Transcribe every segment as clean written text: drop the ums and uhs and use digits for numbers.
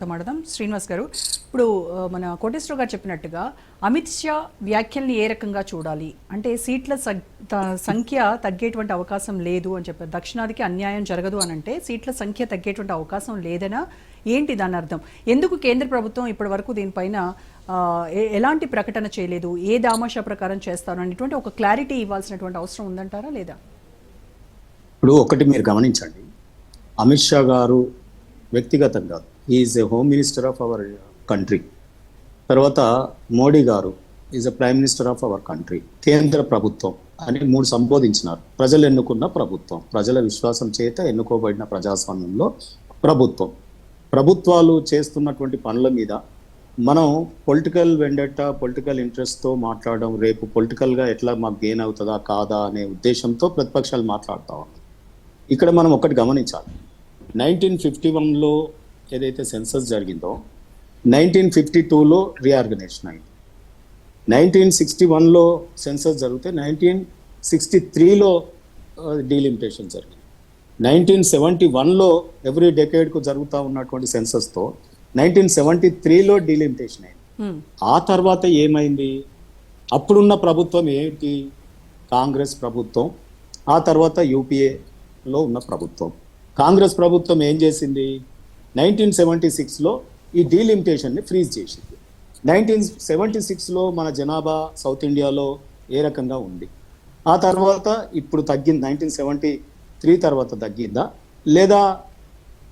మాట్లాడదాం. శ్రీనివాస్ గారు, ఇప్పుడు మన కోటేశ్వర గారు చెప్పినట్టుగా అమిత్ షా వ్యాఖ్యల్ని ఏ రకంగా చూడాలి అంటే సీట్ల సంఖ్య తగ్గేటువంటి అవకాశం లేదు అని చెప్పారు. దక్షిణాదికి అన్యాయం జరగదు అని అంటే సీట్ల సంఖ్య తగ్గేటువంటి అవకాశం లేదనా ఏంటి దాని అర్థం? ఎందుకు కేంద్ర ప్రభుత్వం ఇప్పటి వరకు దీనిపైన ఎలాంటి ప్రకటన చేయలేదు? ఏ దామాషా ప్రకారం చేస్తారు అనేటువంటి ఒక క్లారిటీ ఇవ్వాల్సినటువంటి అవసరం ఉందంటారా లేదా? ఇప్పుడు ఒకటి మీరు గమనించండి, అమిత్ షా గారు వ్యక్తిగతంగా is a home minister of our country. తర్వాత మోడీ గారు is a prime minister of our country. కేంద్ర ప్రభుత్వం అని మూడు సంబోధించినారు. ప్రజలు ఎన్నుకున్న ప్రభుత్వం, ప్రజల విశ్వాసం చేత ఎన్నుకోబడిన ప్రజాస్వామ్యంలో ప్రభుత్వం. ప్రభుత్వాలు చేస్తున్నటువంటి పనుల మీద మనం పొలిటికల్ వెండెట్టా, పొలిటికల్ ఇంట్రెస్ట్తో మాట్లాడడం, రేపు పొలిటికల్గా ఎట్లా మాకు గెయిన్ అవుతుందా కాదా అనే ఉద్దేశంతో ప్రతిపక్షాలు మాట్లాడుతూ ఉన్నాయి. ఇక్కడ మనం ఒకటి గమనించాలి, 1951లో ఏదైతే సెన్సస్ జరిగిందో 1952లో రీఆర్గనైజేషన్ అయింది. 1961లో సెన్సస్ జరిగితే 1963లో డీలిమిటేషన్ జరిగింది. 1971లో ఎవ్రీ డెకేడ్కు జరుగుతూ ఉన్నటువంటి సెన్సస్తో 1973లో డీలిమిటేషన్ అయింది. ఆ తర్వాత ఏమైంది? అప్పుడున్న ప్రభుత్వం ఏంటి? కాంగ్రెస్ ప్రభుత్వం. ఆ తర్వాత యూపీఏలో ఉన్న ప్రభుత్వం. కాంగ్రెస్ ప్రభుత్వం ఏం చేసింది? 1976లో ఈ డీలిమిటేషన్ని ఫ్రీజ్ చేసింది. 1976లో మన జనాభా సౌత్ ఇండియాలో ఏ రకంగా ఉంది? ఆ తర్వాత ఇప్పుడు తగ్గింది. 1973 తర్వాత తగ్గిందా లేదా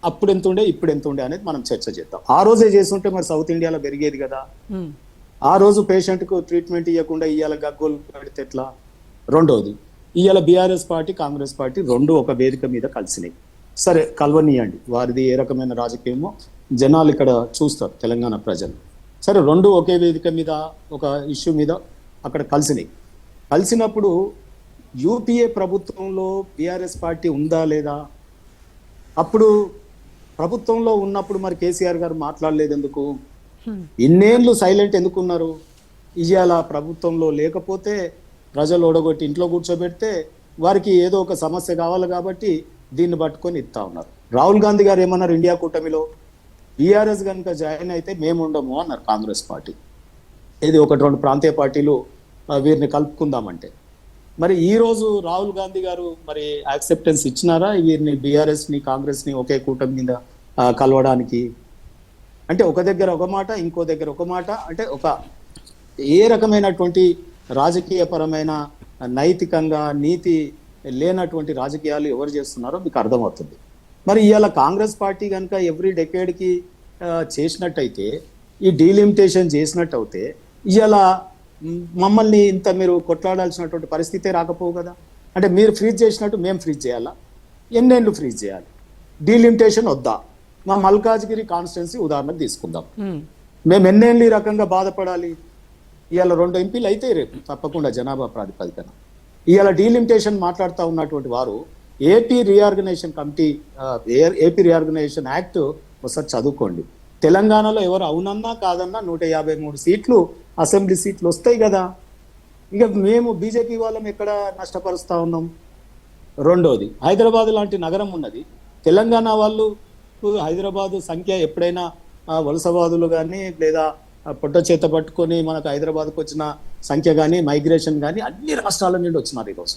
అప్పుడు ఎంత ఉండే ఇప్పుడు ఎంత ఉండే అనేది మనం చర్చ చేద్దాం. ఆ రోజే చేస్తుంటే మరి సౌత్ ఇండియాలో పెరిగేది కదా. ఆ రోజు పేషెంట్కు ట్రీట్మెంట్ ఇవ్వకుండా ఇవాళ గగ్గోలు పెడితే ఎట్లా? రెండోది, ఇవాళ బీఆర్ఎస్ పార్టీ, కాంగ్రెస్ పార్టీ రెండు ఒక వేదిక మీద కలిసినాయి. సరే, కలవనీయండి, వారిది ఏ రకమైన రాజకీయమో జనాలు ఇక్కడ చూస్తారు, తెలంగాణ ప్రజలు. సరే, రెండు ఒకే వేదిక మీద ఒక ఇష్యూ మీద అక్కడ కలిసినాయి. కలిసినప్పుడు యూపీఏ ప్రభుత్వంలో బీఆర్ఎస్ పార్టీ ఉందా లేదా? అప్పుడు ప్రభుత్వంలో ఉన్నప్పుడు మరి కేసీఆర్ గారు మాట్లాడలేదు ఎందుకు? ఇన్నేళ్ళు సైలెంట్ ఎందుకున్నారు? ఇవాళ ప్రభుత్వంలో లేకపోతే ప్రజలు ఓడగొట్టి ఇంట్లో కూర్చోబెడితే వారికి ఏదో ఒక సమస్య కావాలి కాబట్టి దీన్ని పట్టుకొని ఇస్తా ఉన్నారు. రాహుల్ గాంధీ గారు ఏమన్నారు? ఇండియా కూటమిలో బీఆర్ఎస్ కనుక జాయిన్ అయితే మేము ఉండము అన్నారు కాంగ్రెస్ పార్టీ. ఇది ఒకటి రెండు ప్రాంతీయ పార్టీలు వీరిని కలుపుకుందామంటే. మరి ఈరోజు రాహుల్ గాంధీ గారు మరి యాక్సెప్టెన్స్ ఇచ్చినారా వీరిని, బీఆర్ఎస్ని కాంగ్రెస్ని ఒకే కూటమి మీద కలవడానికి? అంటే ఒక దగ్గర ఒక మాట, ఇంకో దగ్గర ఒక మాట. అంటే ఒక ఏ రకమైనటువంటి రాజకీయపరమైన నైతికంగా నీతి లేనటువంటి రాజకీయాలు ఎవరు చేస్తున్నారో మీకు అర్థమవుతుంది. మరి ఇవాళ కాంగ్రెస్ పార్టీ కనుక ఎవ్రీ డెకేడ్కి చేసినట్టయితే, ఈ డీలిమిటేషన్ చేసినట్టు అయితే ఇవాళ మమ్మల్ని ఇంత మీరు కొట్లాడాల్సినటువంటి పరిస్థితే రాకపోవు కదా. అంటే మీరు ఫ్రీజ్ చేసినట్టు మేము ఫ్రీజ్ చేయాలా? ఎన్నేళ్ళు ఫ్రీజ్ చేయాలి? డీలిమిటేషన్ వద్దా? మా మల్కాజ్గిరి కాన్స్టిట్యున్సీ ఉదాహరణకు తీసుకుందాం. మేము ఎన్నేళ్ళు ఈ రకంగా బాధపడాలి? ఇవాళ 2 ఎంపీలు అయితే రేపు తప్పకుండా జనాభా ప్రాతిపదికన. ఇవాళ డీలిమిటేషన్ మాట్లాడుతూ ఉన్నటువంటి వారు AP reorganisation committee, AP reorganisation act ఒకసారి చదువుకోండి. తెలంగాణలో ఎవరు అవునన్నా కాదన్నా 153 సీట్లు అసెంబ్లీ సీట్లు వస్తాయి కదా. ఇక మేము బీజేపీ వాళ్ళం ఎక్కడ నష్టపరుస్తూ ఉన్నాం? రెండోది, హైదరాబాద్ లాంటి నగరం ఉన్నది. తెలంగాణ వాళ్ళు హైదరాబాదు సంఖ్య ఎప్పుడైనా వలసవాదులు కానీ లేదా పొట్ట చేత పట్టుకొని మనకు హైదరాబాద్కు వచ్చిన సంఖ్య కానీ, మైగ్రేషన్ కానీ అన్ని రాష్ట్రాల నుండి వచ్చినారు ఈరోజు.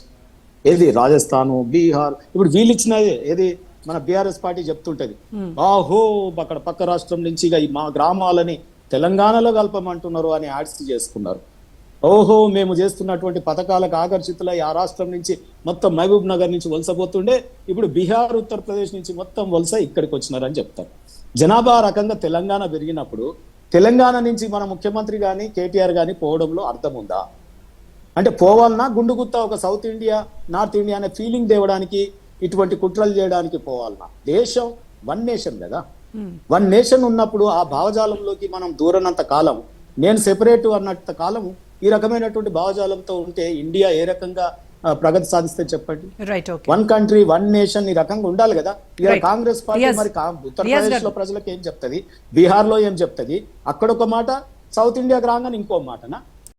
ఏది రాజస్థాను, బీహార్, ఇప్పుడు వీళ్ళు ఇచ్చినదే ఏది మన బీఆర్ఎస్ పార్టీ చెప్తుంటది, ఆహో అక్కడ పక్క రాష్ట్రం నుంచి ఇక మా గ్రామాలని తెలంగాణలో కలపమంటున్నారు అని యాడ్స్ చేసుకున్నారు. ఓహో మేము చేస్తున్నటువంటి పథకాలకు ఆకర్షితులై ఆ రాష్ట్రం నుంచి మొత్తం మహబూబ్ నగర్ నుంచి వలసపోతుండే ఇప్పుడు బీహార్, ఉత్తరప్రదేశ్ నుంచి మొత్తం వలస ఇక్కడికి వచ్చినారని చెప్తారు. జనాభా రకంగా తెలంగాణ పెరిగినప్పుడు తెలంగాణ నుంచి మన ముఖ్యమంత్రి కానీ కేటీఆర్ కానీ పోవడంలో అర్థం ఉందా? అంటే పోవాలన్నా గుండు గుత్తా ఒక సౌత్ ఇండియా, నార్త్ ఇండియా అనే ఫీలింగ్ తేవడానికి ఇటువంటి కుట్రలు చేయడానికి పోవాలన్నా? దేశం వన్ నేషన్ కదా. వన్ నేషన్ ఉన్నప్పుడు ఆ భావజాలంలోకి మనం దూరనంత కాలం, నేను సెపరేట్ అన్నంత కాలం ఈ రకమైనటువంటి భావజాలంతో ఉంటే ఇండియా ఏ రకంగా ప్రగతి సాధిస్తే చెప్పండి. వన్ కంట్రీ వన్ నేషన్ ఈ రకంగా ఉండాలి కదా. ఇక కాంగ్రెస్ పార్టీ మరి ఉత్తరప్రదేశ్ లో ప్రజలకు ఏం చెప్తుంది, బీహార్ లో ఏం చెప్తుంది, అక్కడ ఒక మాట, సౌత్ ఇండియాకి రాగానే ఇంకో మాటనా?